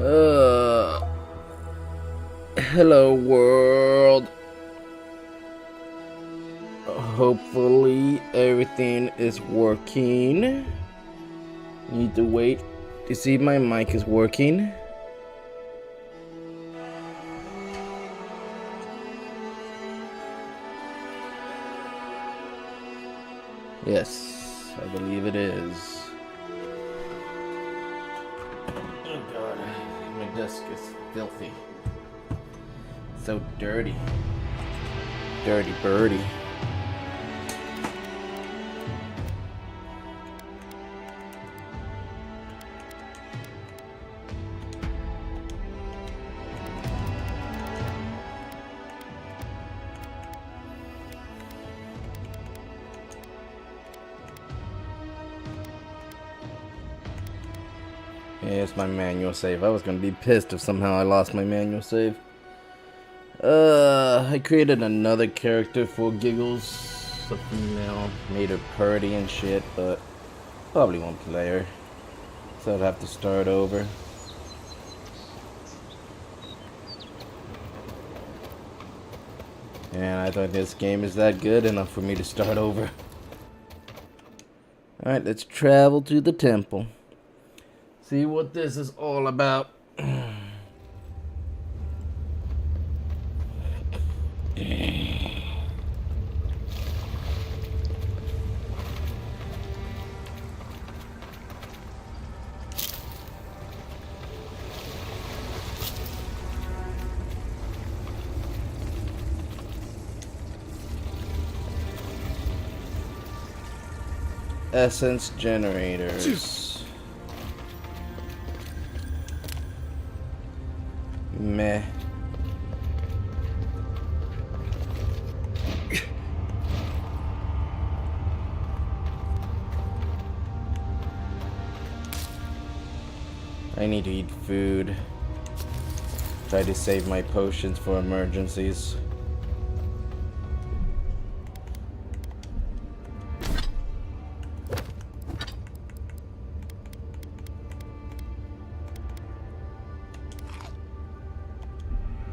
Uh, Hello world. Hopefully everything is working. Need to wait to see if my mic is working. Yes, I believe it is. Oh god, my desk is filthy. So dirty. Dirty birdie. Here's my manual save. I was gonna be pissed if somehow I lost my manual save. I created another character for giggles. A female. Made her purdy and shit, but probably won't play her. So I'd have to start over. And I thought this game is that good enough for me to start over. Alright, let's travel to the temple. See what this is all about. Essence generators. Meh. I need to eat food. Try to save my potions for emergencies.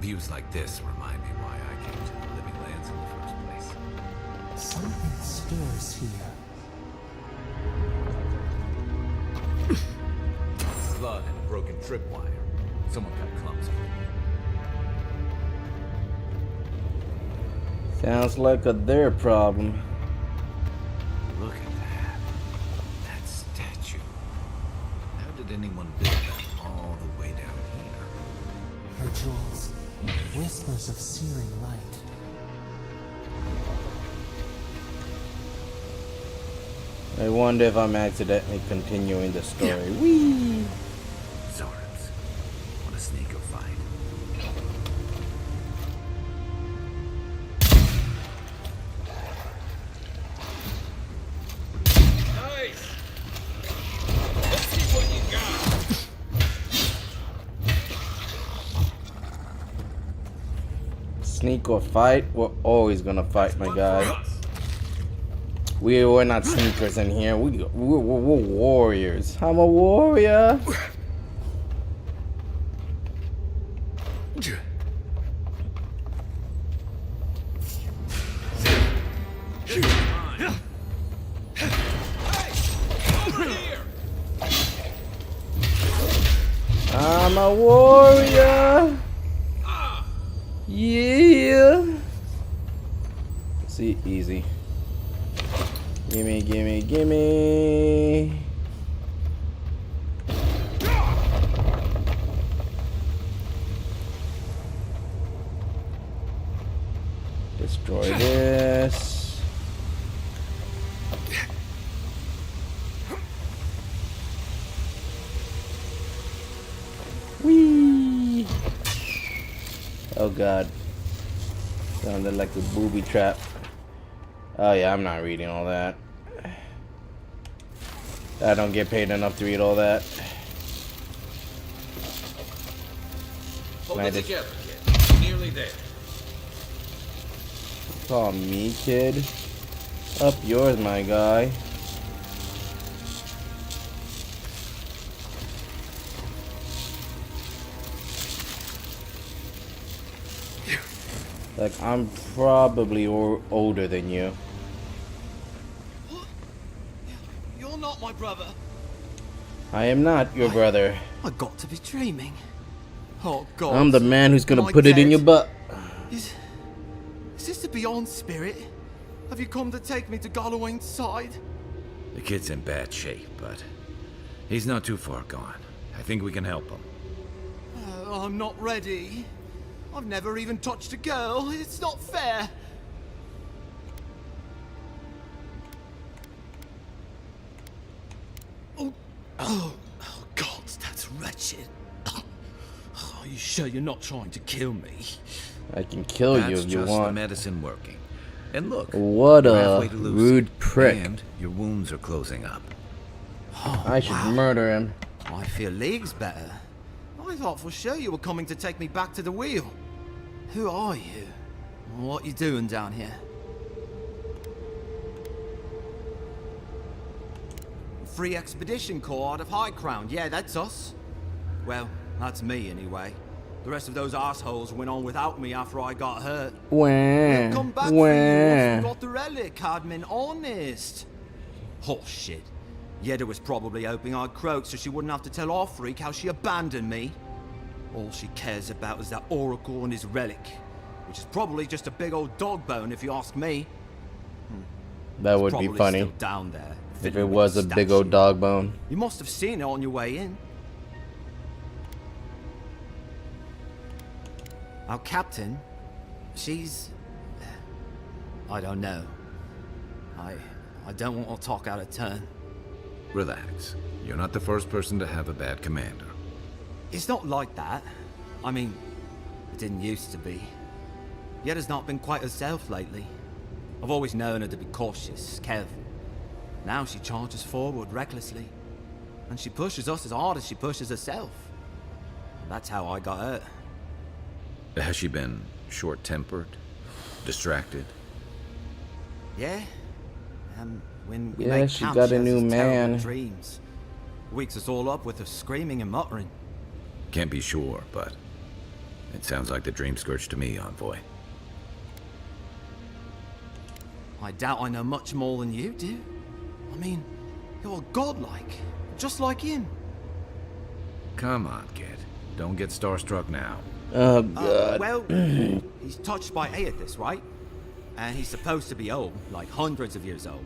Views like this remind me why I came to the Living Lands in the first place. Something stirs here. Blood and a broken tripwire. Someone got clumsy. Sounds like their problem. Look at that. That statue. How did anyone build that all the way down here? Her jewels, whispers of searing light. I wonder if I'm accidentally continuing the story. Whee! Zords. What a sneaker fight. Nice! Let's see what you got. Sneak or fight? We're always gonna fight, my guy. We're not sneakers in here. We're warriors. I'm a warrior. I'm a warrior. Yeah. See, easy. Gimme, gimme, gimme. Destroy this. Whee! Oh god. Sounded like a booby trap. Oh yeah, I'm not reading all that. I don't get paid enough to read all that. Hold it together, kid. Nearly there. Call me, kid. Up yours, my guy. Like, I'm probably older than you. You're not my brother. I am not your brother. I got to be dreaming. Oh God. I'm the man who's gonna Am I put it in dead? your butt. Is this the Beyond Spirit? Have you come to take me to Galloway's side? The kid's in bad shape, but he's not too far gone. I think we can help him. I'm not ready. I've never even touched a girl. It's not fair. Oh God, that's wretched. Are you sure you're not trying to kill me? I can kill you That's if you just the want. medicine working. And look, What you're a halfway to Lucy, rude prick. And your wounds are closing up. I should murder him. I feel leagues better. I thought for sure you were coming to take me back to the wheel. Who are you? What you doing down here? Free Expedition Corps out of High Crown. Yeah, that's us. Well, that's me anyway. The rest of those assholes went on without me after I got hurt. Wah, Come back for you once we wah. got the relic, Cadman, honest. Oh shit. Yeda was probably hoping I'd croak so she wouldn't have to tell our freak how she abandoned me. All she cares about is that Oracle and his relic, which is probably just a big old dog bone if you ask me. That would be Probably funny still down there. if fiddling it with was the a big old statue. dog bone. You must have seen it on your way in. Our captain, she's... I don't know. I don't want to talk out of turn. Relax. You're not the first person to have a bad commander. It's not like that. I mean, it didn't used to be. Yeda's not been quite herself lately. I've always known her to be cautious, careful. Now she charges forward recklessly. And she pushes us as hard as she pushes herself. That's how I got hurt. Has she been short-tempered? Distracted? Yeah? When we Yeah, make she camp, got a has new these terrible man. dreams. Wakes us all up with her screaming and muttering. Can't be sure, but it sounds like the dream scourge to me, Envoy. I doubt I know much more than you do. I mean, you're godlike, just like him. Come on, kid. Don't get starstruck now. Oh god. Well, he's touched by Aethys, right? And he's supposed to be old, like hundreds of years old.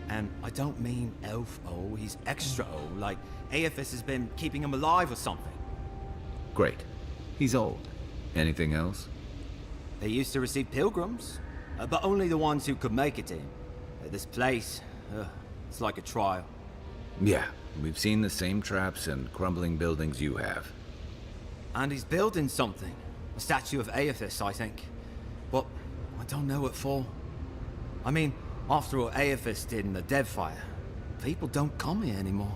And I don't mean elf old, he's extra old, like Aethys has been keeping him alive or something. Great. He's old. Anything else? They used to receive pilgrims, but only the ones who could make it in. This place, it's like a trial. Yeah, we've seen the same traps and crumbling buildings you have. And he's building something. A statue of Aethys, I think. But I don't know what for. I mean, after what Aethys did in the Deadfire, people don't come here anymore.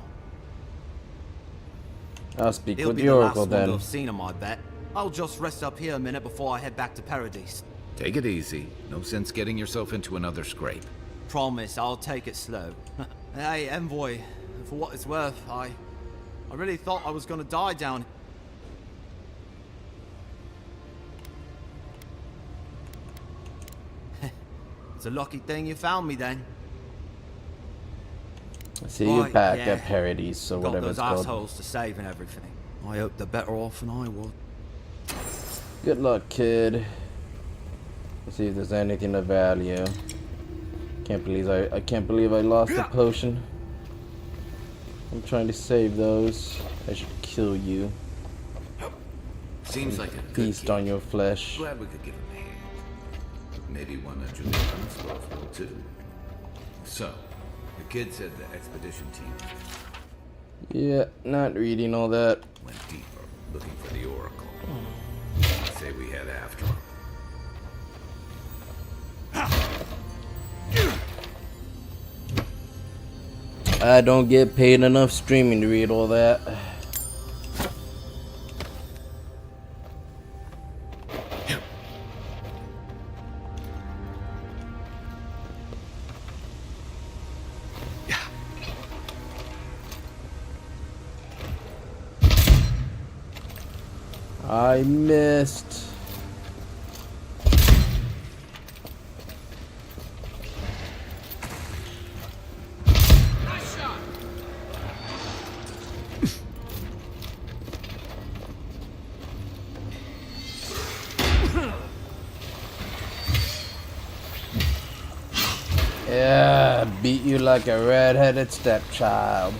I'll speak He'll with be the the last Oracle one to then. have seen him, I bet. I'll just rest up here a minute before I head back to Paradise. Take it easy. No sense getting yourself into another scrape. Promise, I'll take it slow. Hey, Envoy, for what it's worth, I really thought I was gonna die down. It's a lucky thing you found me then. See you Right, back yeah. at Paradise or Got whatever those it's called. assholes to save and everything. I hope they're better off than I would. Good luck, kid. Let's see if there's anything of value. I can't believe I lost the potion. I'm trying to save those. I should kill you. Seems like a good Feast kid. on your flesh. Glad we could give him a hand. Maybe one of Julian's will too. So, the kid said the expedition team Yeah, not reading all that. went deeper, looking for the Oracle. I say we head after him. I don't get paid enough streaming to read all that. I missed. beat you like a red-headed stepchild.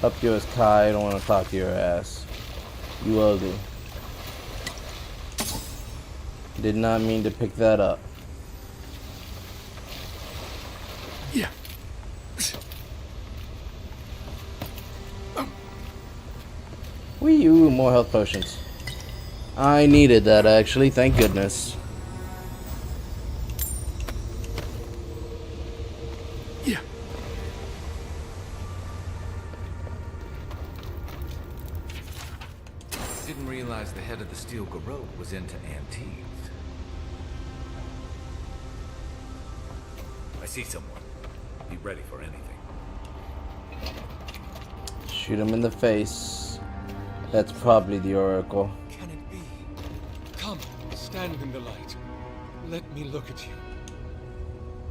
Up yours, Kai. I don't want to talk to your ass. You ugly. Did not mean to pick that up. Yeah. Wee, ooh, more health potions. I needed that actually, thank goodness. Yeah. Didn't realize the head of the Steel Garrote was into antiques. I see someone. Be ready for anything. Shoot him in the face. That's probably the Oracle. Can it be? Come, stand in the light. Let me look at you.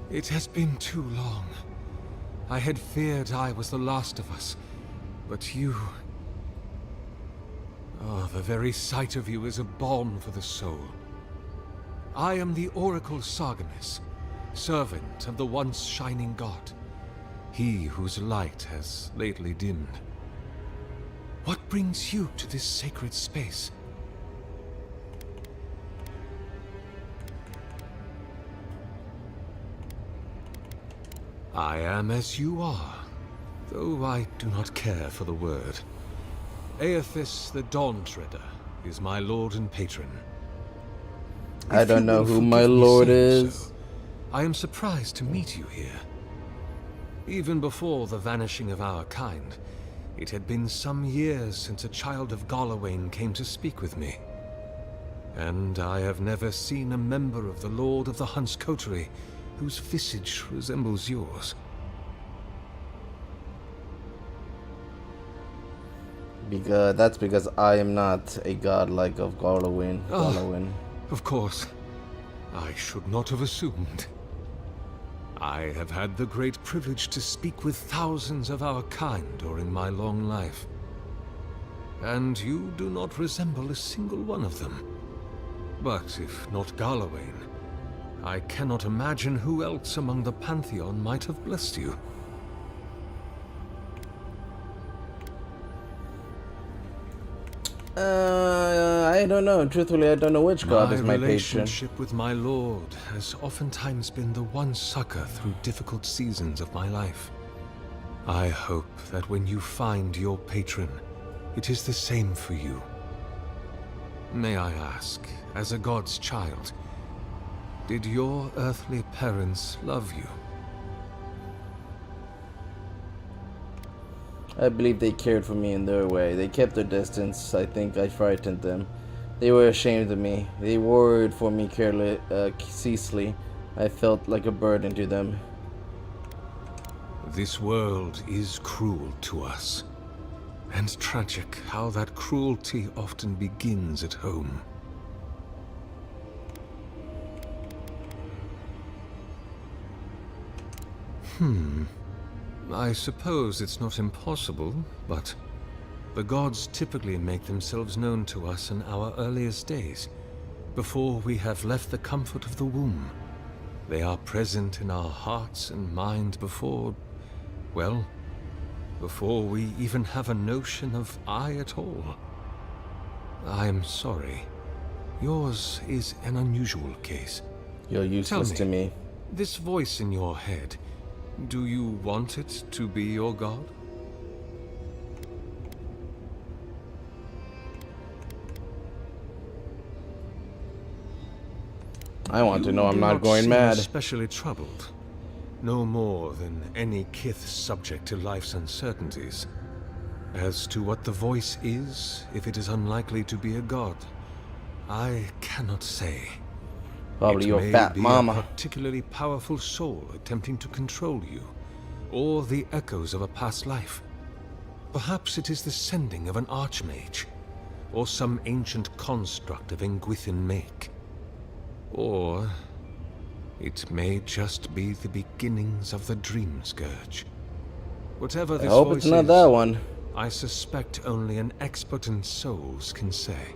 It has been too long. I had feared I was the last of us. But you... Oh, the very sight of you is a balm for the soul. I am the Oracle Sargemus, servant of the once shining god. He whose light has lately dimmed. What brings you to this sacred space? I am as you are, though I do not care for the word. Aethys the Dawn Treader is my lord and patron. I If don't you know will who forgive my me lord saying is. so, I am surprised to meet you here. Even before the vanishing of our kind, it had been some years since a child of Garlawain came to speak with me. And I have never seen a member of the Lord of the Hunt's coterie whose visage resembles yours. Because that's because I am not a god like of Garlawin. Garlawin. Of course, I should not have assumed. I have had the great privilege to speak with thousands of our kind during my long life. And you do not resemble a single one of them. But if not Garlawain, I cannot imagine who else among the Pantheon might have blessed you. I don't know. Truthfully, I don't know which god is my patron. relationship with my lord has oftentimes been the one succor through difficult seasons of my life. I hope that when you find your patron, it is the same for you. May I ask, as a god's child, did your earthly parents love you? I believe they cared for me in their way. They kept their distance. I think I frightened them. They were ashamed of me. They worried for me ceaselessly. I felt like a burden to them. This world is cruel to us. And tragic how that cruelty often begins at home. I suppose it's not impossible, but the gods typically make themselves known to us in our earliest days, before we have left the comfort of the womb. They are present in our hearts and mind before, well, before we even have a notion of I at all. I am sorry. Yours is an unusual case. You're useless to me. This voice in your head, do you want it to be your god? I want to know I'm do not going seem mad. Especially troubled. No more than any kith subject to life's uncertainties. As to what the voice is, if it is unlikely to be a god, I cannot say. Probably It your may fat be mama. a particularly powerful soul attempting to control you, or the echoes of a past life. Perhaps it is the sending of an archmage, or some ancient construct of Engwithin make. Or it may just be the beginnings of the Dream Scourge. Whatever I this hope voice it's not is, that one. I suspect only an expert in souls can say.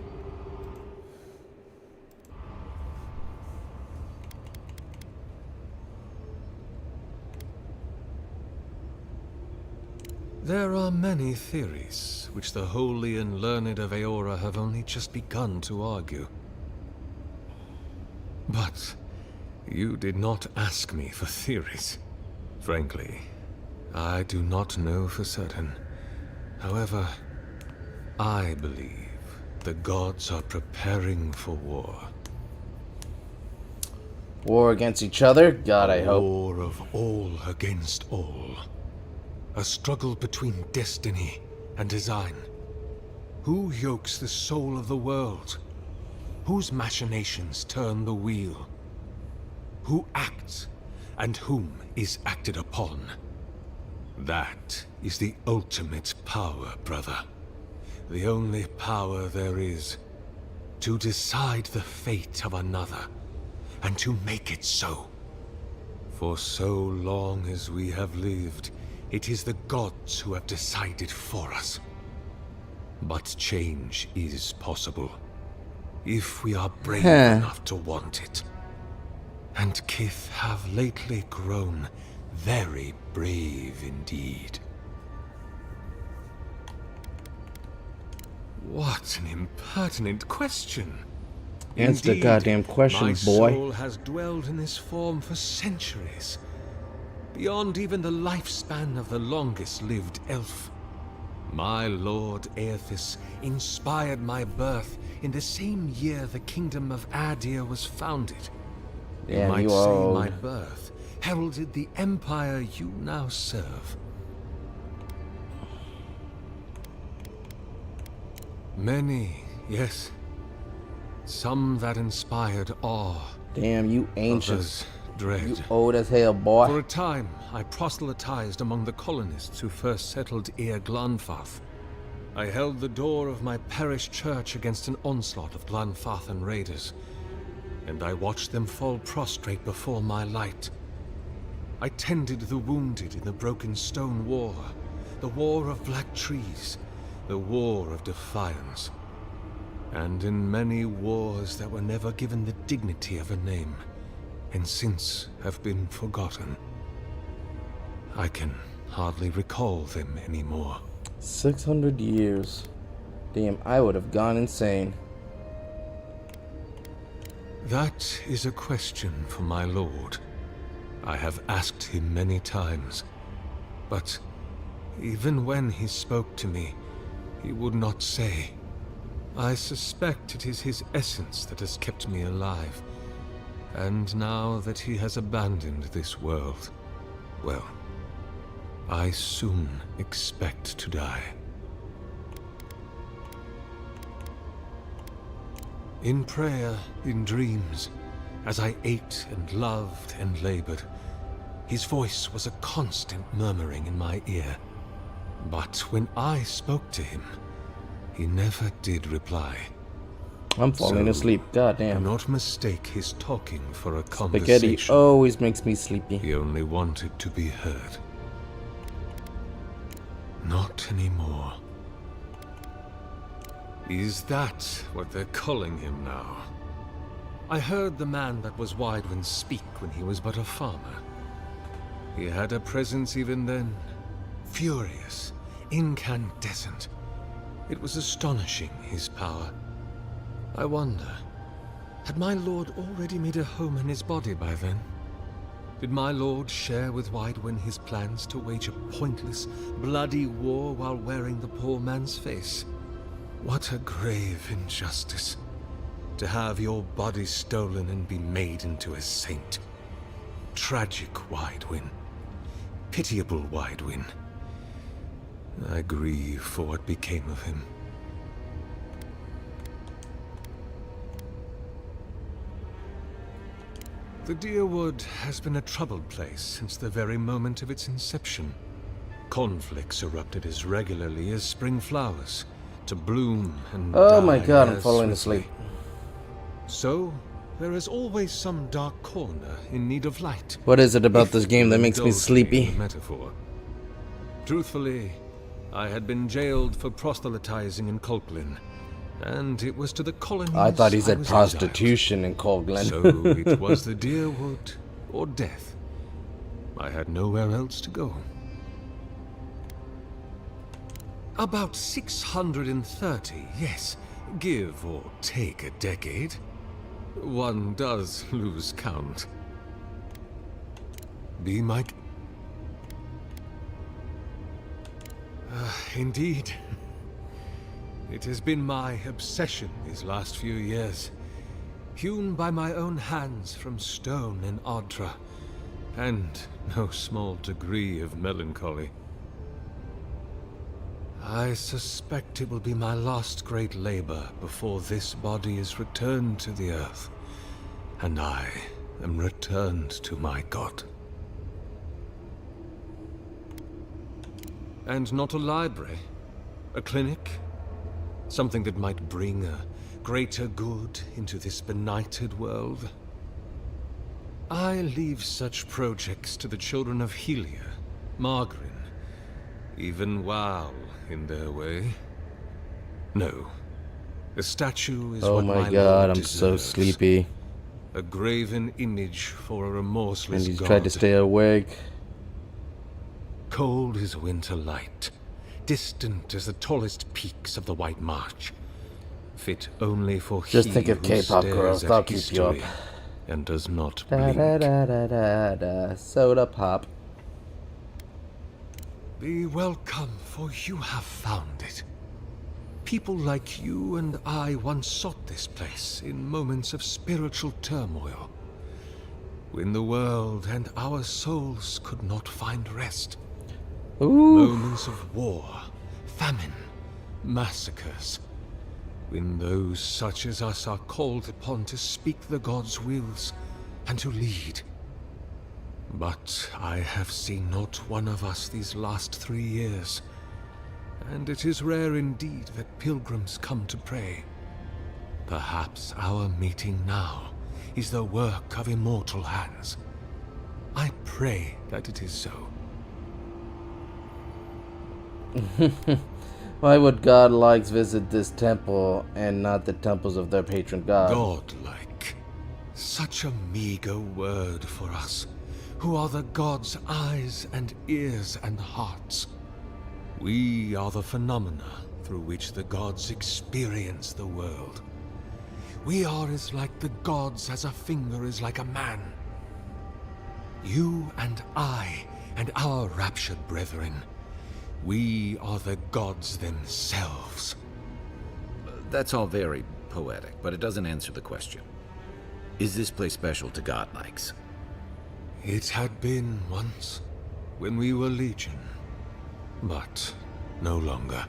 There are many theories, which the holy and learned of Aora have only just begun to argue. But you did not ask me for theories. Frankly, I do not know for certain. However, I believe the gods are preparing for war. War against each other? God, I hope. War of all against all. A struggle between destiny and design. Who yokes the soul of the world? Whose machinations turn the wheel? Who acts and whom is acted upon? That is the ultimate power, brother. The only power there is. To decide the fate of another, and to make it so. For so long as we have lived, it is the gods who have decided for us. But change is possible, if we are brave enough to want it. And Kith have lately grown very brave indeed. What an impertinent question. Answer the goddamn question, my boy. soul has dwelled in this form for centuries, beyond even the lifespan of the longest-lived elf. My lord Aethys inspired my birth in the same year the kingdom of Adir was founded. You Damn, might you say old. my birth heralded the empire you now serve. Many, yes. Some that inspired awe, Damn, you ancient. others dread. You old as hell, For boy. a time, I proselytized among the colonists who first settled Ir Glanfath. I held the door of my parish church against an onslaught of Glanfathan raiders, and I watched them fall prostrate before my light. I tended the wounded in the Broken Stone War, the War of Black Trees, the War of Defiance, and in many wars that were never given the dignity of a name, and since have been forgotten. I can hardly recall them anymore. 600 years. Damn, I would have gone insane. That is a question for my lord. I have asked him many times, but even when he spoke to me, he would not say. I suspect it is his essence that has kept me alive, and now that he has abandoned this world, well, I soon expect to die. In prayer, in dreams, as I ate and loved and labored, his voice was a constant murmuring in my ear. But when I spoke to him, he never did reply. I'm falling So, asleep. Do Goddamn. not mistake his talking for a Spaghetti conversation. always makes me sleepy. He only wanted to be heard. Not anymore. Is that what they're calling him now? I heard the man that was Widewind speak when he was but a farmer. He had a presence even then, furious, incandescent. It was astonishing, his power. I wonder, had my lord already made a home in his body by then? Did my lord share with Widewind his plans to wage a pointless, bloody war while wearing the poor man's face? What a grave injustice. To have your body stolen and be made into a saint. Tragic Widewind. Pitiable Widewind. I grieve for what became of him. The Deerwood has been a troubled place since the very moment of its inception. Conflicts erupted as regularly as spring flowers, to bloom and Oh die my god, I'm as falling swiftly. asleep. So, there is always some dark corner in need of light. What is it about If this game that you'll makes me indulge sleepy? in the metaphor. Truthfully, I had been jailed for proselytizing in Colklin, and it was to the colonies I thought he was said exiled. prostitution in Colglen. So it was the Deerwood or death. I had nowhere else to go. About 630, yes. Give or take a decade. One does lose count. Be my... Indeed. It has been my obsession these last few years. Hewn by my own hands from stone in Ardra, and no small degree of melancholy. I suspect it will be my last great labor before this body is returned to the earth, and I am returned to my God. And not a library, a clinic, something that might bring a greater good into this benighted world. I leave such projects to the children of Helia, Margarin, even Wow in their way. No, a statue is Oh what my my god, Lord I'm so deserves. sleepy. A graven image for a remorseless And he's god. tried to stay awake. Cold as winter light, distant as the tallest peaks of the White March, fit only for Just he think of who K-pop stares girls, at they'll keep you up. history and does not Da blink. da da da da da. Soda pop. Be welcome, for you have found it. People like you and I once sought this place in moments of spiritual turmoil, when the world and our souls could not find rest. Ooh. Moments of war, famine, massacres, when those such as us are called upon to speak the gods' wills and to lead. But I have seen not one of us these last 3 years, and it is rare indeed that pilgrims come to pray. Perhaps our meeting now is the work of immortal hands. I pray that it is so. Why would godlikes visit this temple and not the temples of their patron god? Godlike. Such a meager word for us, who are the gods' eyes and ears and hearts. We are the phenomena through which the gods experience the world. We are as like the gods as a finger is like a man. You and I and our raptured brethren, we are the gods themselves. That's all very poetic, but it doesn't answer the question. Is this place special to godlikes? It had been once, when we were legion, but no longer.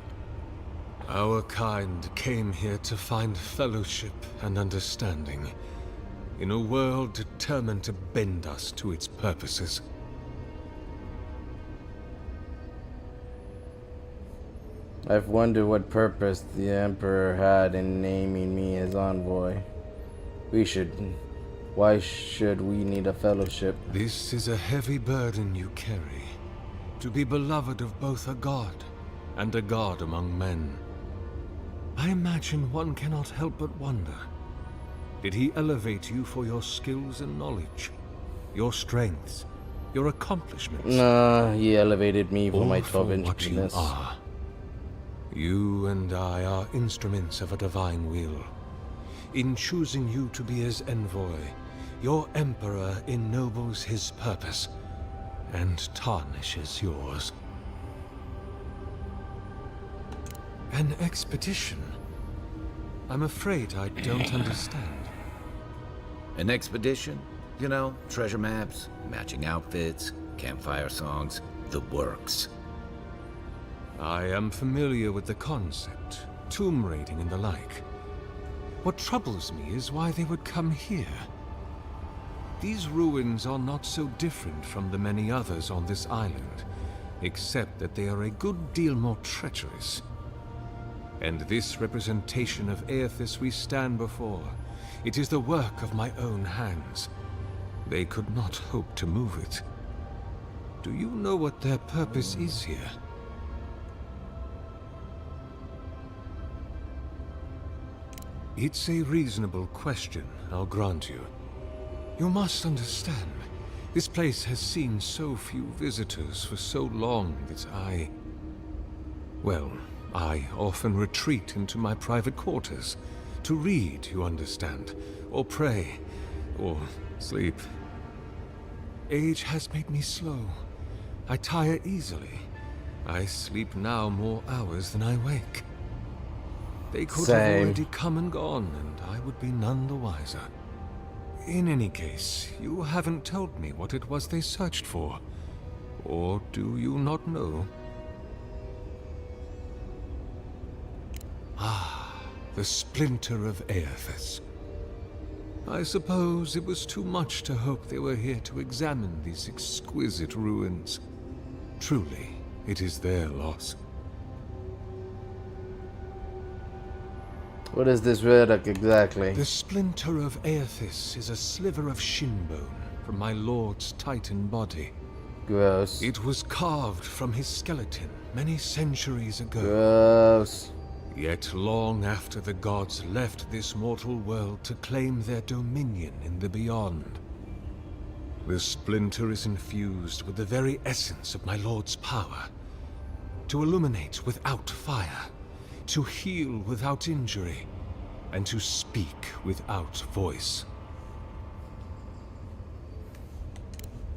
Our kind came here to find fellowship and understanding, in a world determined to bend us to its purposes. I've wondered what purpose the Emperor had in naming me his envoy. Why should we need a fellowship? This is a heavy burden you carry, to be beloved of both a god and a god among men. I imagine one cannot help but wonder, did he elevate you for your skills and knowledge, your strengths, your accomplishments? Nah, he elevated me for Or my for 12-inch what you penis. are? You and I are instruments of a divine will. In choosing you to be his envoy, your emperor ennobles his purpose and tarnishes yours. An expedition? I'm afraid I don't understand. An expedition? You know, treasure maps, matching outfits, campfire songs, the works. I am familiar with the concept, tomb raiding and the like. What troubles me is why they would come here. These ruins are not so different from the many others on this island, except that they are a good deal more treacherous. And this representation of Aethys we stand before, it is the work of my own hands. They could not hope to move it. Do you know what their purpose is here? It's a reasonable question, I'll grant you. You must understand, this place has seen so few visitors for so long that well, I often retreat into my private quarters. To read, you understand, or pray, or sleep. Age has made me slow. I tire easily. I sleep now more hours than I wake. They could have Same. already come and gone, and I would be none the wiser. In any case, you haven't told me what it was they searched for. Or do you not know? Ah, the splinter of Aethys. I suppose it was too much to hope they were here to examine these exquisite ruins. Truly, it is their loss. What is this relic exactly? The splinter of Aethys is a sliver of shin bone from my lord's titan body. Gross. It was carved from his skeleton many centuries ago. Gross. Yet long after the gods left this mortal world to claim their dominion in the beyond. The splinter is infused with the very essence of my lord's power. To illuminate without fire, to heal without injury, and to speak without voice.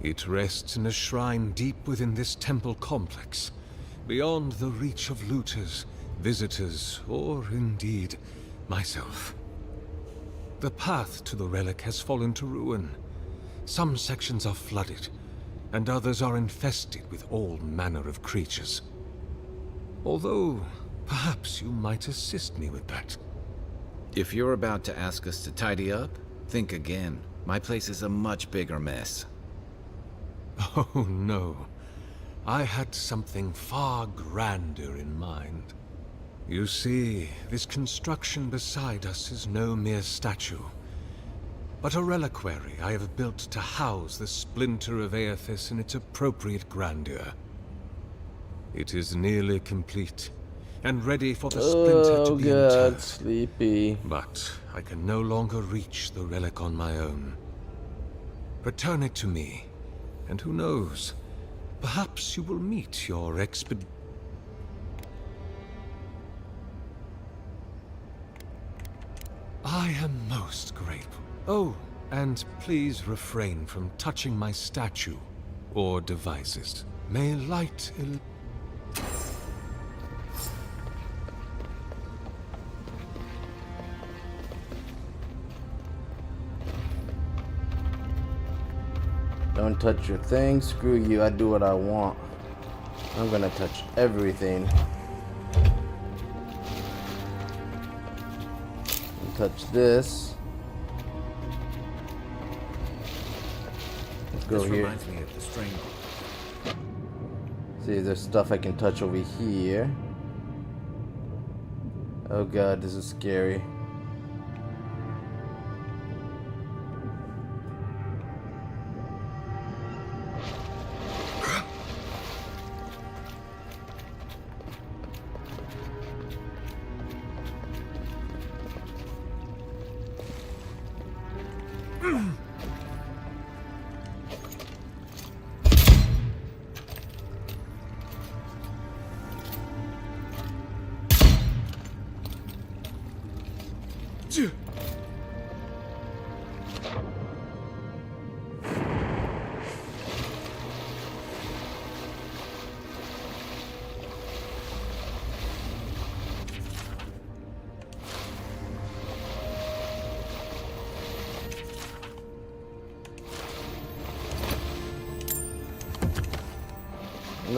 It rests in a shrine deep within this temple complex, beyond the reach of looters, visitors, or indeed, myself. The path to the relic has fallen to ruin. Some sections are flooded, and others are infested with all manner of creatures. Although, perhaps you might assist me with that. If you're about to ask us to tidy up, think again. My place is a much bigger mess. Oh no. I had something far grander in mind. You see, this construction beside us is no mere statue, but a reliquary I have built to house the splinter of Aethys in its appropriate grandeur. It is nearly complete, and ready for the splinter to be interred. Sleepy. But I can no longer reach the relic on my own. Return it to me, and who knows, perhaps you will meet your I am most grateful. Oh, and please refrain from touching my statue or devices. May light Don't touch your thing. Screw you. I do what I want. I'm gonna touch everything. Touch this. Let's go This here. reminds me of the string. See, there's stuff I can touch over here. Oh god, this is scary.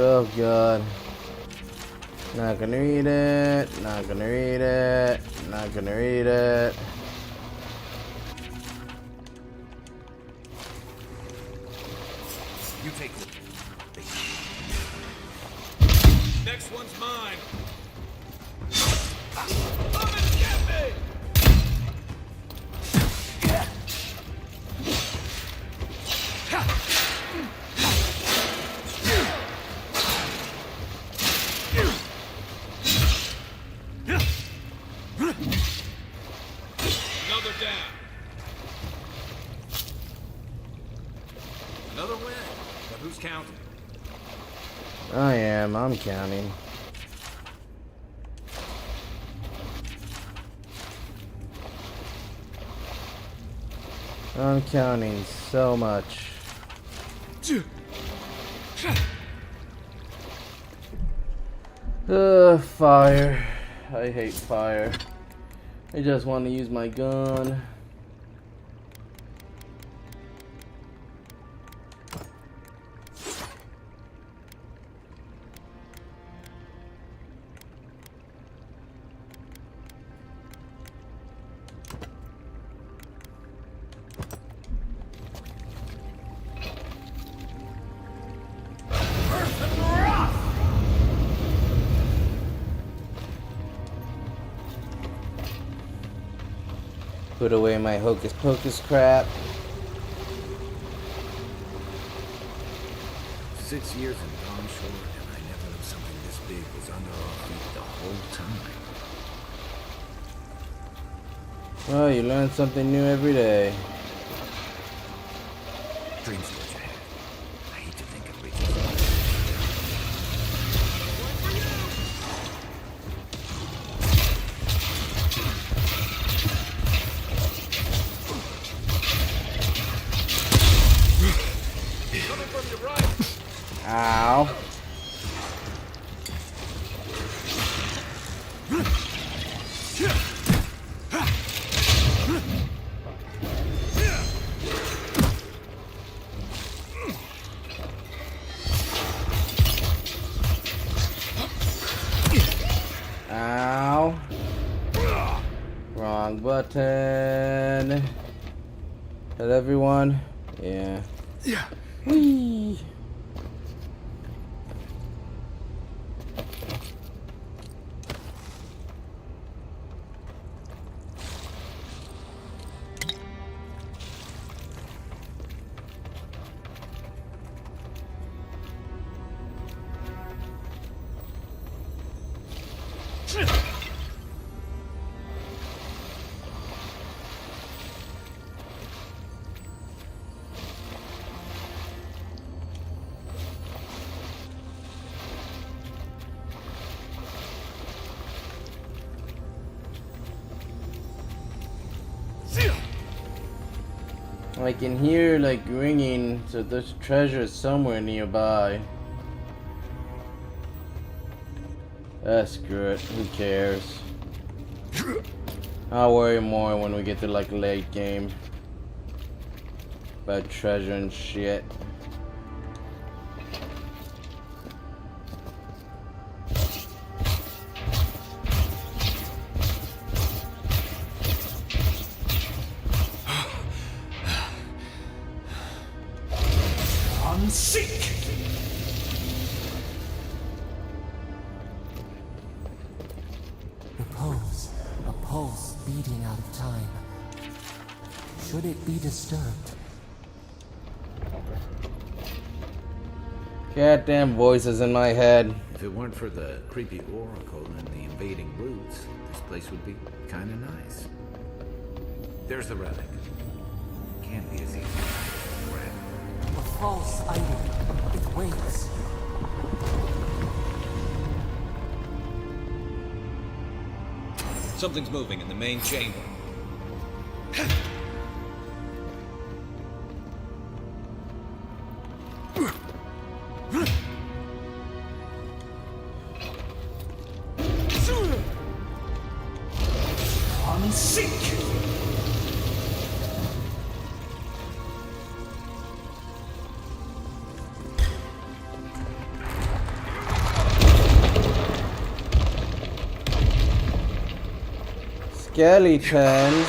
Oh god. Not gonna read it. Not gonna read it. Not gonna read it. You take it. Next one's mine. Come and get me! Another down. Another win. But who's counting? I am. I'm counting. I'm counting so much. Fire. I hate fire. I just want to use my gun. Put away my hocus pocus crap. 6 years in Palm Shore, and I never knew something this big was under our feet the whole time. Well, you learn something new every day. Dreams what you had. I hate to think of reaching. Ow. Ow. Wrong button. Hit everyone? Yeah. Whee. I can hear like ringing, so there's treasure somewhere nearby. Screw it, who cares? I'll worry more when we get to like late game about treasure and shit. Repose, a pulse beating out of time. Should it be disturbed? Goddamn voices in my head. If it weren't for the creepy oracle and the invading roots, this place would be kind of nice. There's the relic. Can't be as easy as grab it. A false item. It waits. Something's moving in the main chamber. Skeletons.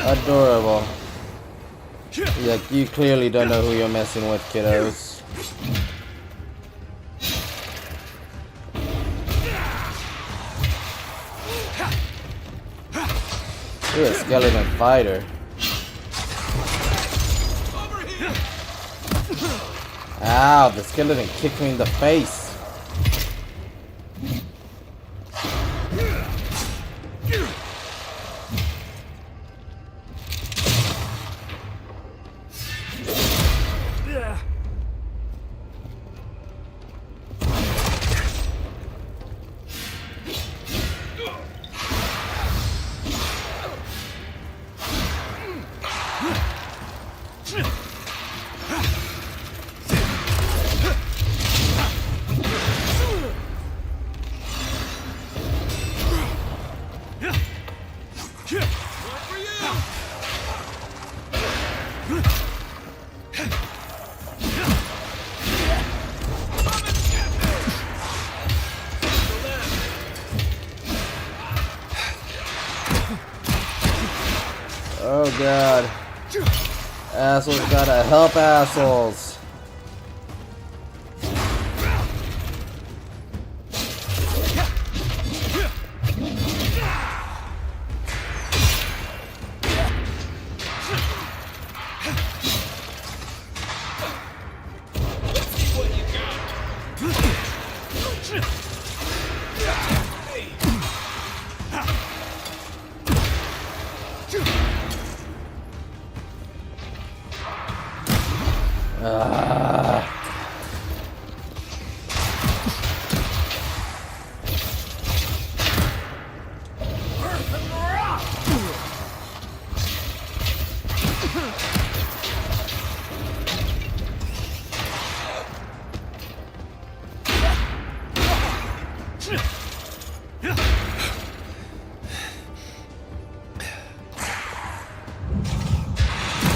Adorable. Like, you clearly don't know who you're messing with, kiddos. You're a skeleton fighter. Ow, the skeleton kicked me in the face. Oh god. Assholes gotta help assholes.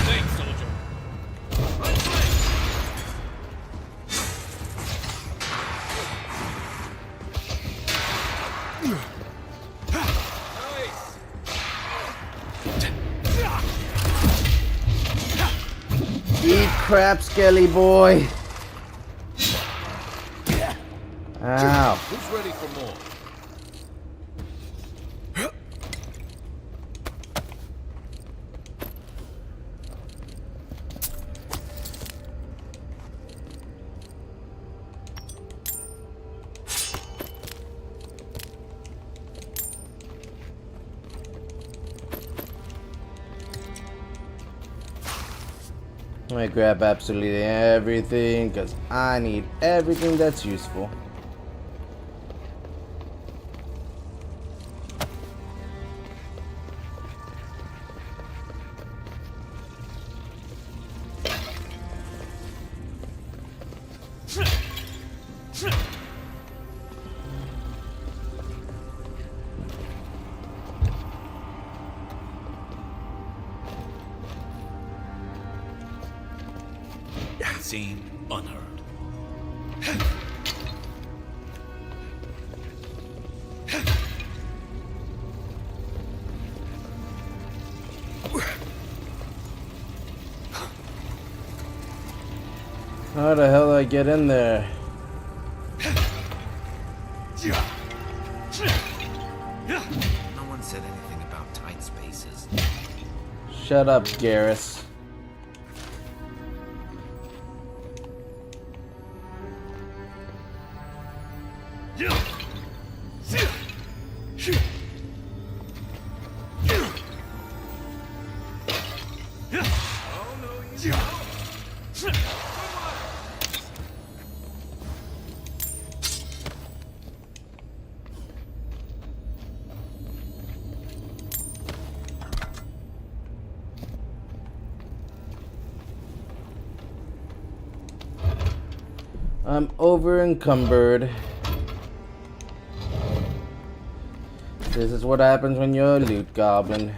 Thanks, soldier. Eat crap, Skelly boy. Ow. Who's ready for more? I'm gonna grab absolutely everything because I need everything that's useful. Seen, unheard. How the hell do I get in there? No one said anything about tight spaces. Shut up, Garrus. I'm over encumbered. This is what happens when you're a loot goblin.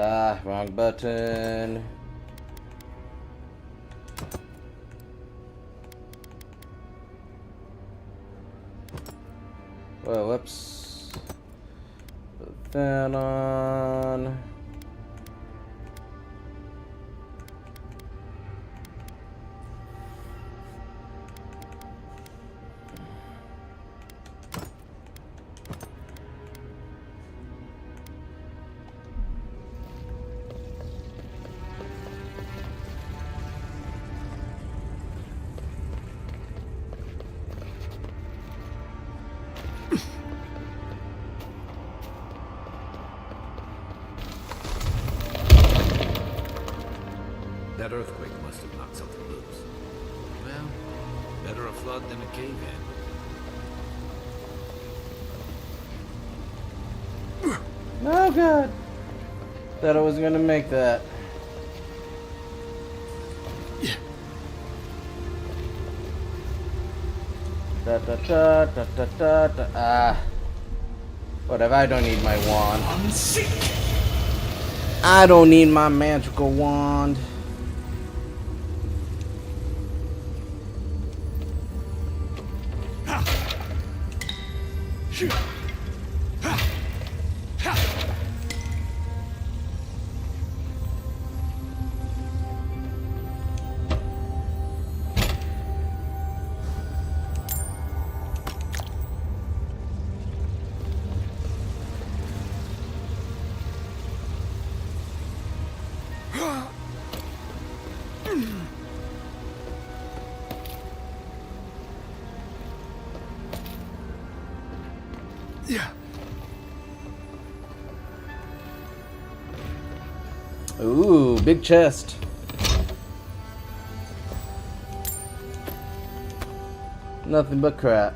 Ah, wrong button. Whoa, whoops. Put that on. That earthquake must have knocked something loose. Well, better a flood than a cave-in. Oh god. Thought I was gonna make that. Da da da da da da da. Ah. Whatever, I don't need my wand. I don't need my magical wand. Ooh, big chest. Nothing but crap.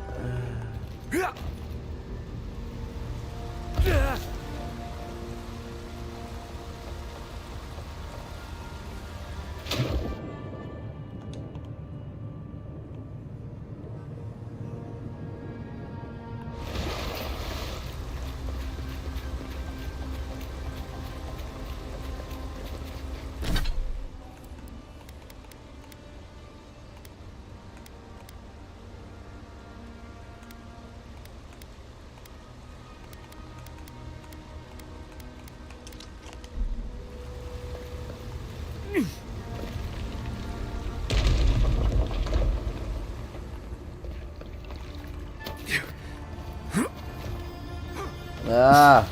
Ah,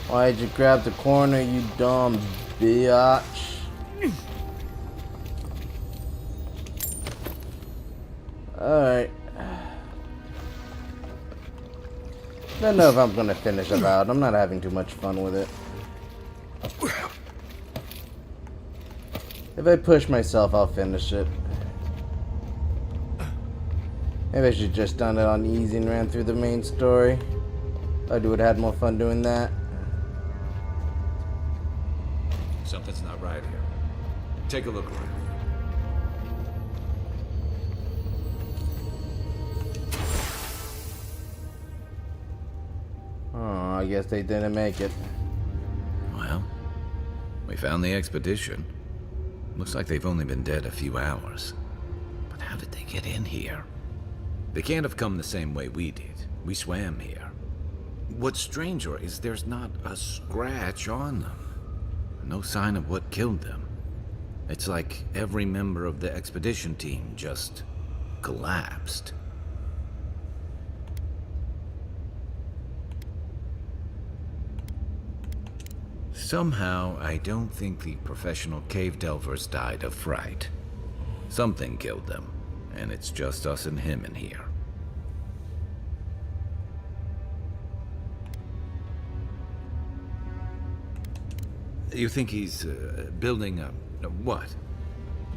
why'd you grab the corner, you dumb bitch? Alright. Don't know if I'm gonna finish Avowed. I'm not having too much fun with it. If I push myself, I'll finish it. Maybe I should just done it on easy and ran through the main story. I would have had more fun doing that. Something's not right here. Take a look around. Oh, I guess they didn't make it. Well, we found the expedition. Looks like they've only been dead a few hours. But how did they get in here? They can't have come the same way we did. We swam here. What's stranger is there's not a scratch on them. No sign of what killed them. It's like every member of the expedition team just collapsed. Somehow, I don't think the professional cave delvers died of fright. Something killed them, and it's just us and him in here. You think he's building a what?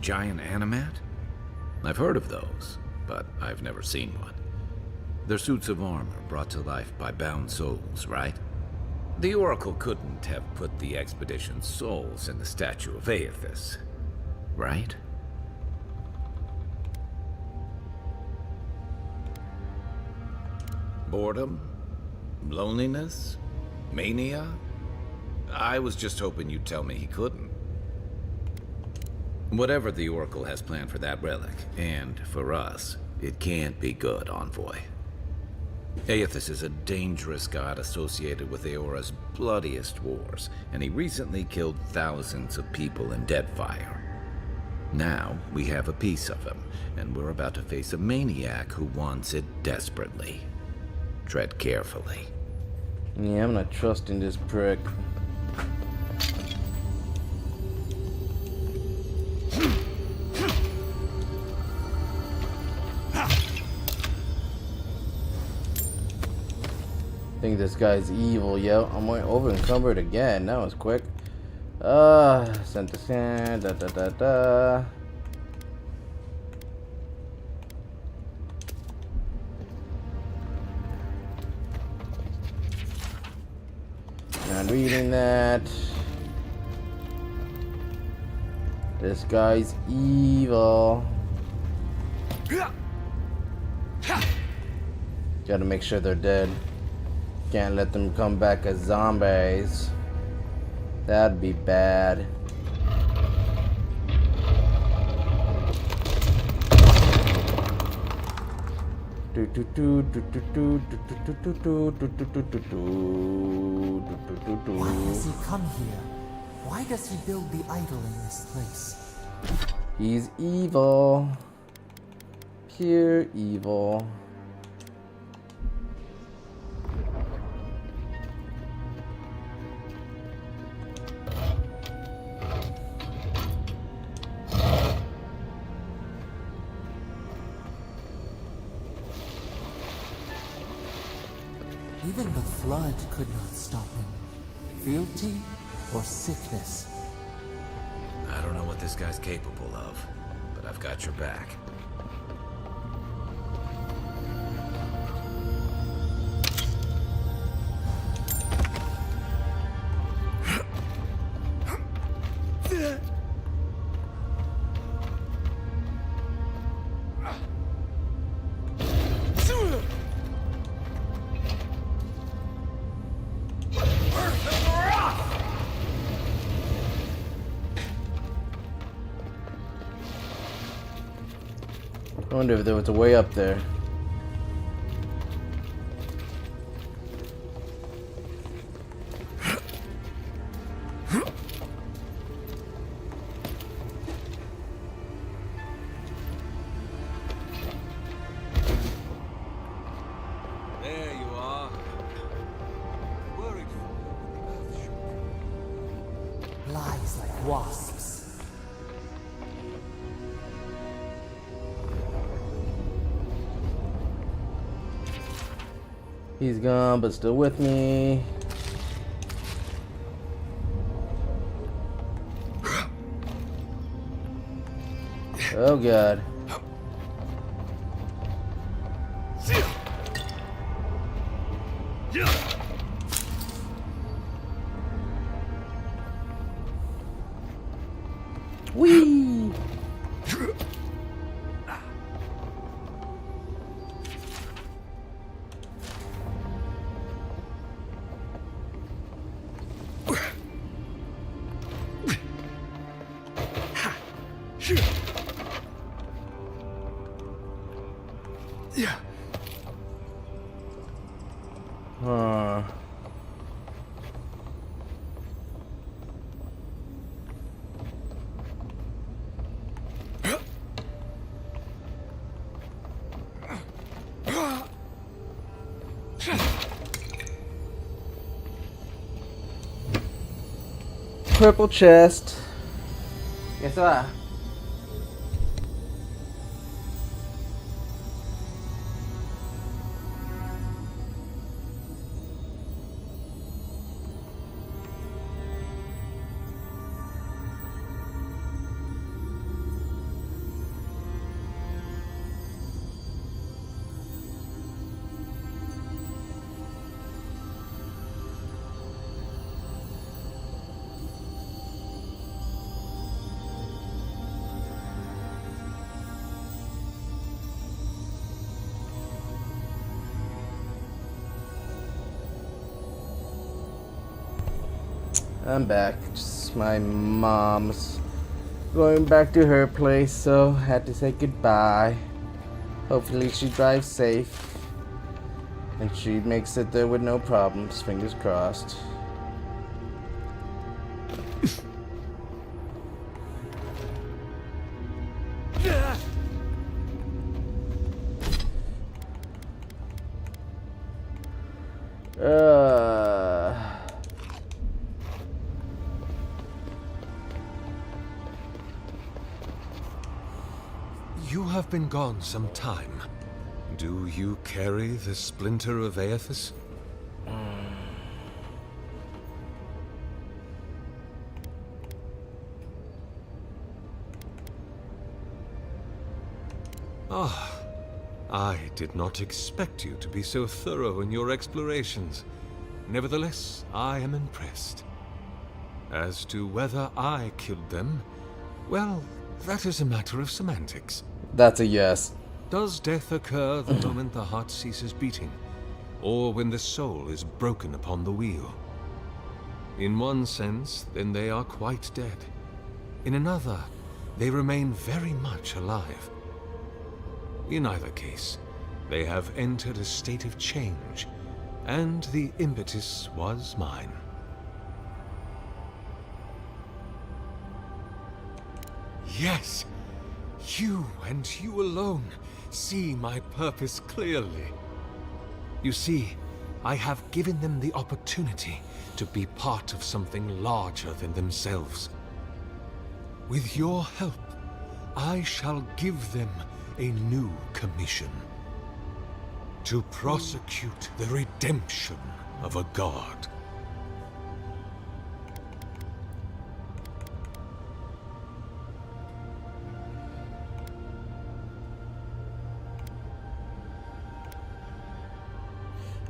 Giant animat? I've heard of those, but I've never seen one. They're suits of armor brought to life by bound souls, right? The Oracle couldn't have put the expedition's souls in the statue of Aethys, right? Boredom? Loneliness? Mania? I was just hoping you'd tell me he couldn't. Whatever the Oracle has planned for that relic, and for us, it can't be good, Envoy. Aethys is a dangerous god associated with Eora's bloodiest wars, and he recently killed thousands of people in Deadfire. Now, we have a piece of him, and we're about to face a maniac who wants it desperately. Tread carefully. Yeah, I'm not trusting this prick. I think this guy's evil, yo. I'm over encumbered again. That was quick. Sent to sand, da. Not reading that. This guy's evil. Gotta make sure they're dead. Can't let them come back as zombies. That'd be bad. Why has he come here? Why does he build the idol in this place? He's evil. Pure evil. Even the flood could not stop him. Fealty or sickness? I don't know what this guy's capable of, but I've got your back. I wonder if there was a way up there. There you are. Worried for Lies like wasps. He's gone, but still with me. Oh god. Whee! Huh. Purple chest. Yes, sir. I'm back. Just my mom's going back to her place, so had to say goodbye. Hopefully she drives safe and she makes it there with no problems. Fingers crossed. You have been gone some time. Do you carry the splinter of Aethys? Ah, I did not expect you to be so thorough in your explorations. Nevertheless, I am impressed. As to whether I killed them, well, that is a matter of semantics. That's a yes. Does death occur the moment the heart ceases beating, or when the soul is broken upon the wheel? In one sense, then they are quite dead. In another, they remain very much alive. In either case, they have entered a state of change, and the impetus was mine. Yes, you and you alone see my purpose clearly. You see, I have given them the opportunity to be part of something larger than themselves. With your help, I shall give them a new commission. To prosecute the redemption of a god.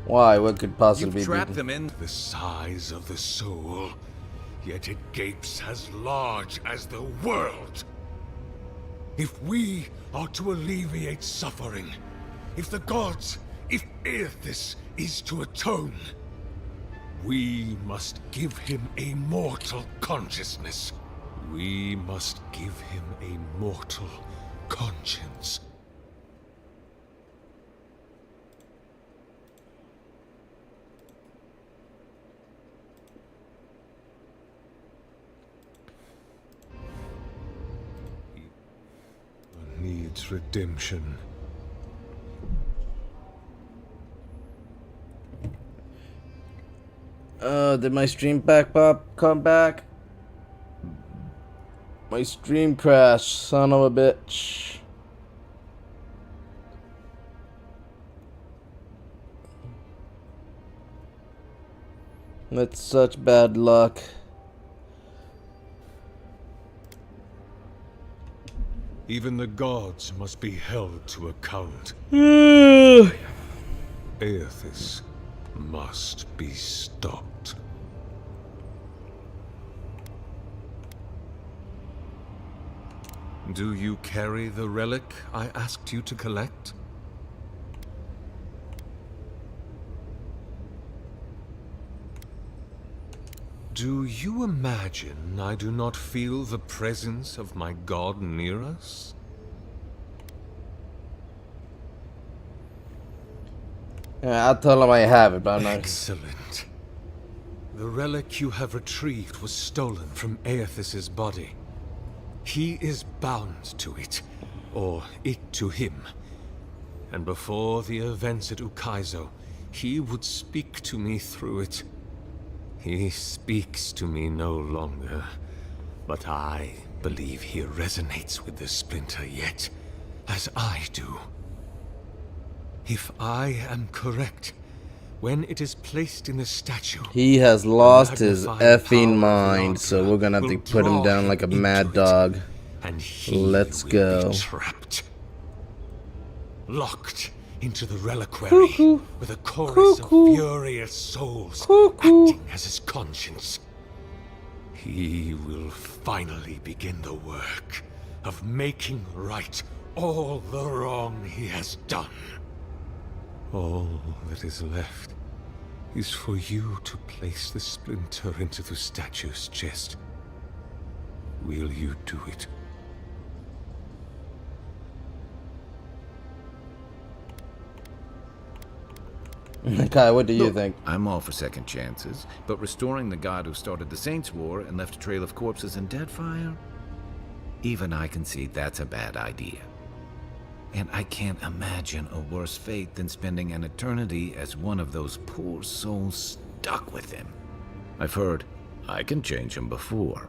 Why? What could possibly You've trapped be? them in. The size of the soul, yet it gapes as large as the world. If we are to alleviate suffering, if the gods, if Aethys is to atone, we must give him a mortal consciousness. We must give him a mortal conscience. He needs redemption. Did my stream come back? My stream crashed, son of a bitch. That's such bad luck. Even the gods must be held to account. Aethys must be stopped. Do you carry the relic I asked you to collect? Do you imagine I do not feel the presence of my god near us? Yeah, I'll tell him I have it, but I'm not. Excellent. The relic you have retrieved was stolen from Aethys' body. He is bound to it, or it to him. And before the events at Ukaizo, he would speak to me through it. He speaks to me no longer, but I believe he resonates with the splinter yet, as I do. If I am correct, when it is placed in the statue, He has lost his magnified effing power of mind, the so Ultra we're gonna have to will put him draw down like a into mad it, dog. and he Let's will go. be trapped, locked into the reliquary Cuckoo. with a chorus Cuckoo. of furious souls Cuckoo. acting as his conscience. He will finally begin the work of making right all the wrong he has done. All that is left is for you to place the splinter into the statue's chest. Will you do it? Kai, what do you Look, think? I'm all for second chances, but restoring the god who started the Saints' War and left a trail of corpses and deadfire? Even I can see that's a bad idea. And I can't imagine a worse fate than spending an eternity as one of those poor souls stuck with him. I've heard I can change him before.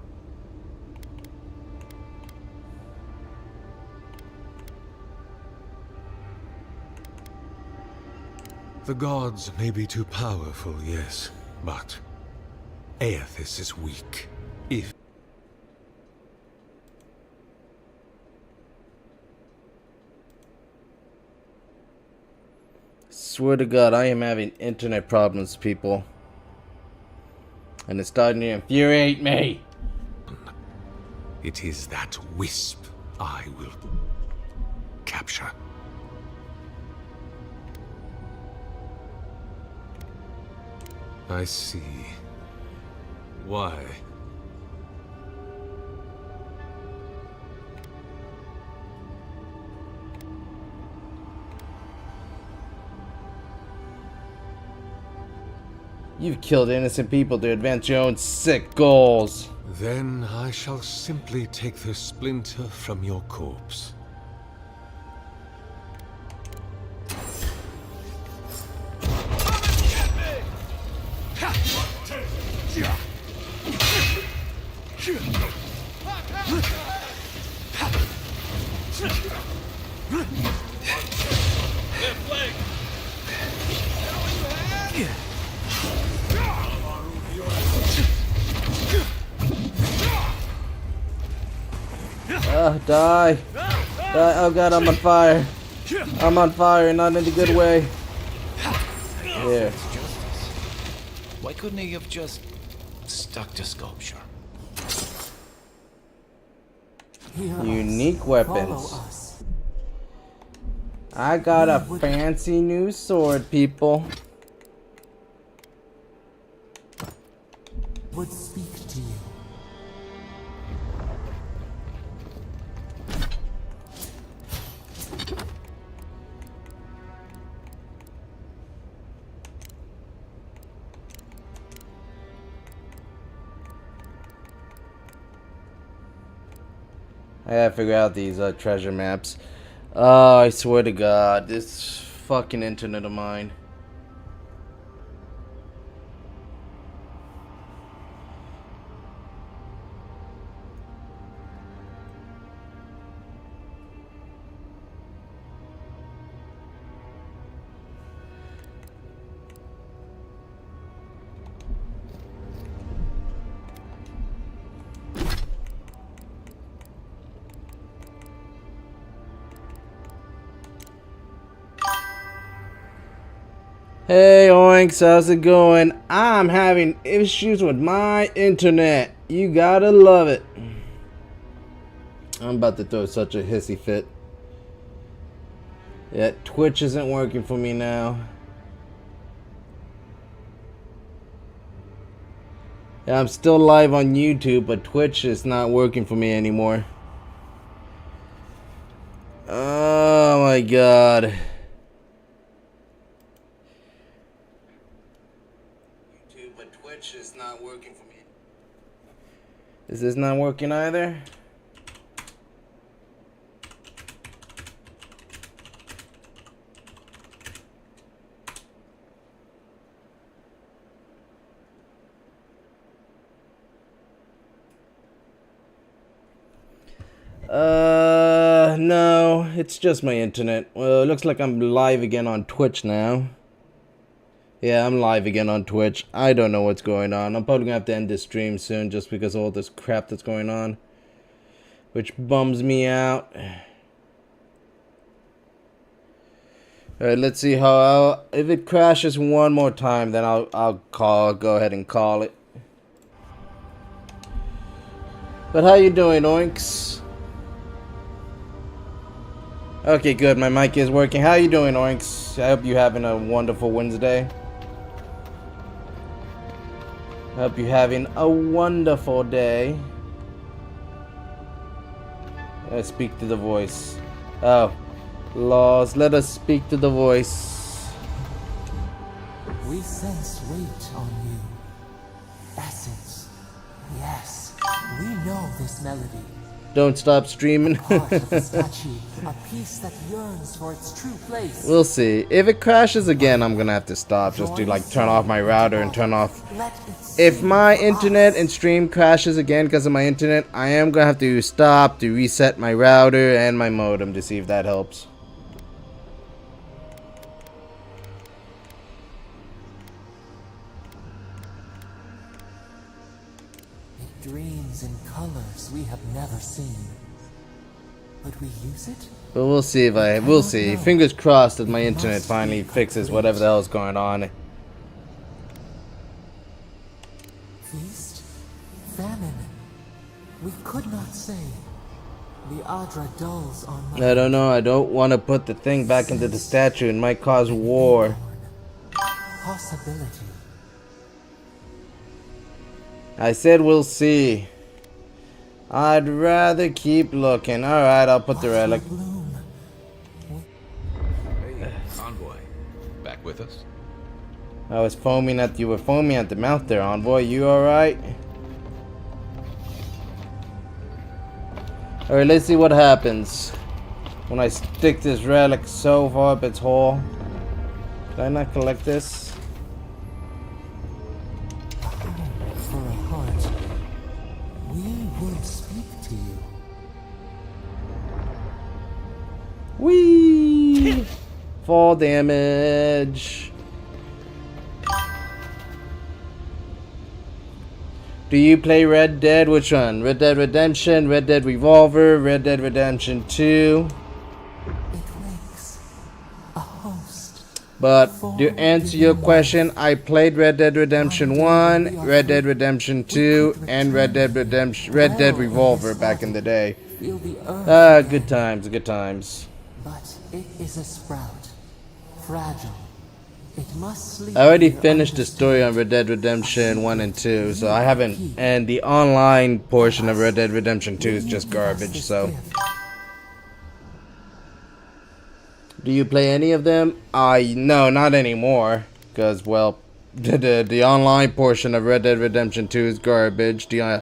The gods may be too powerful, yes, but Aethys is weak. If Swear to God, I am having internet problems, people. And it's starting to infuriate me. It is that wisp I will capture. I see. Why? You've killed innocent people to advance your own sick goals. Then I shall simply take the splinter from your corpse. Die. Die. Oh God, I'm on fire. I'm on fire, not in a good way. There. Why couldn't he have just stuck to sculpture? Hear Unique us. weapons. Follow us. I got a fancy new sword, people. Would speak to you. I gotta figure out these treasure maps. Oh, I swear to God, this fucking internet of mine. Hey Oinks, how's it going? I'm having issues with my internet. You gotta love it. I'm about to throw such a hissy fit. Yeah, Twitch isn't working for me now. Yeah, I'm still live on YouTube, but Twitch is not working for me anymore. Oh my God. But Twitch is not working for me. Is this not working either? No, it's just my internet. Well, it looks like I'm live again on Twitch now. Yeah, I'm live again on Twitch. I don't know what's going on. I'm probably gonna have to end this stream soon just because of all this crap that's going on. Which bums me out. Alright, let's see how if it crashes one more time, then I'll go ahead and call it. But how you doing, Oinks? Okay, good. My mic is working. How you doing, Oinks? I hope you're having a wonderful Wednesday. I hope you're having a wonderful day. Speak to the voice. Oh, laws. Let us speak to the voice. We sense weight on you. Essence. Yes. We know this melody. Don't stop streaming. Part of the statue. A piece that yearns for its true place. We'll see. If it crashes again, I'm gonna have to stop just to like turn off my router and turn off. If my internet and stream crashes again because of my internet, I am gonna have to stop to reset my router and my modem to see if that helps. It dreams in colors we have never seen. But we use it? But we'll see if we'll see. Fingers crossed that my internet finally fixes whatever the hell's going on. Feast? Famine? We could not say. The Adra dulls on my I don't know. I don't want to put the thing back into the statue. It might cause war. possibility. I said we'll see. I'd rather keep looking. Alright, I'll put the relic. Bloom. Hey, Envoy. Back with us? I was foaming at you were foaming at the mouth there, Envoy. You alright? Alright, let's see what happens when I stick this relic so far up its hole. Did I not collect this? For a heart, we will speak to you. Whee! Fall damage. Do you play Red Dead? Which one? Red Dead Redemption, Red Dead Revolver, Red Dead Redemption 2. It wakes a host. But to answer your question, I played Red Dead Redemption 1, Red Dead Redemption 2, and Red Dead Revolver back in the day. Feel the earth, Good times, good times. but it is a sprout, fragile. It must sleep. I already here finished the undisturbed. story on Red Dead Redemption 1 and 2, so I haven't, and the online portion of Red Dead Redemption 2 is just garbage, so. Do you play any of them? No, not anymore, because, well, the online portion of Red Dead Redemption 2 is garbage.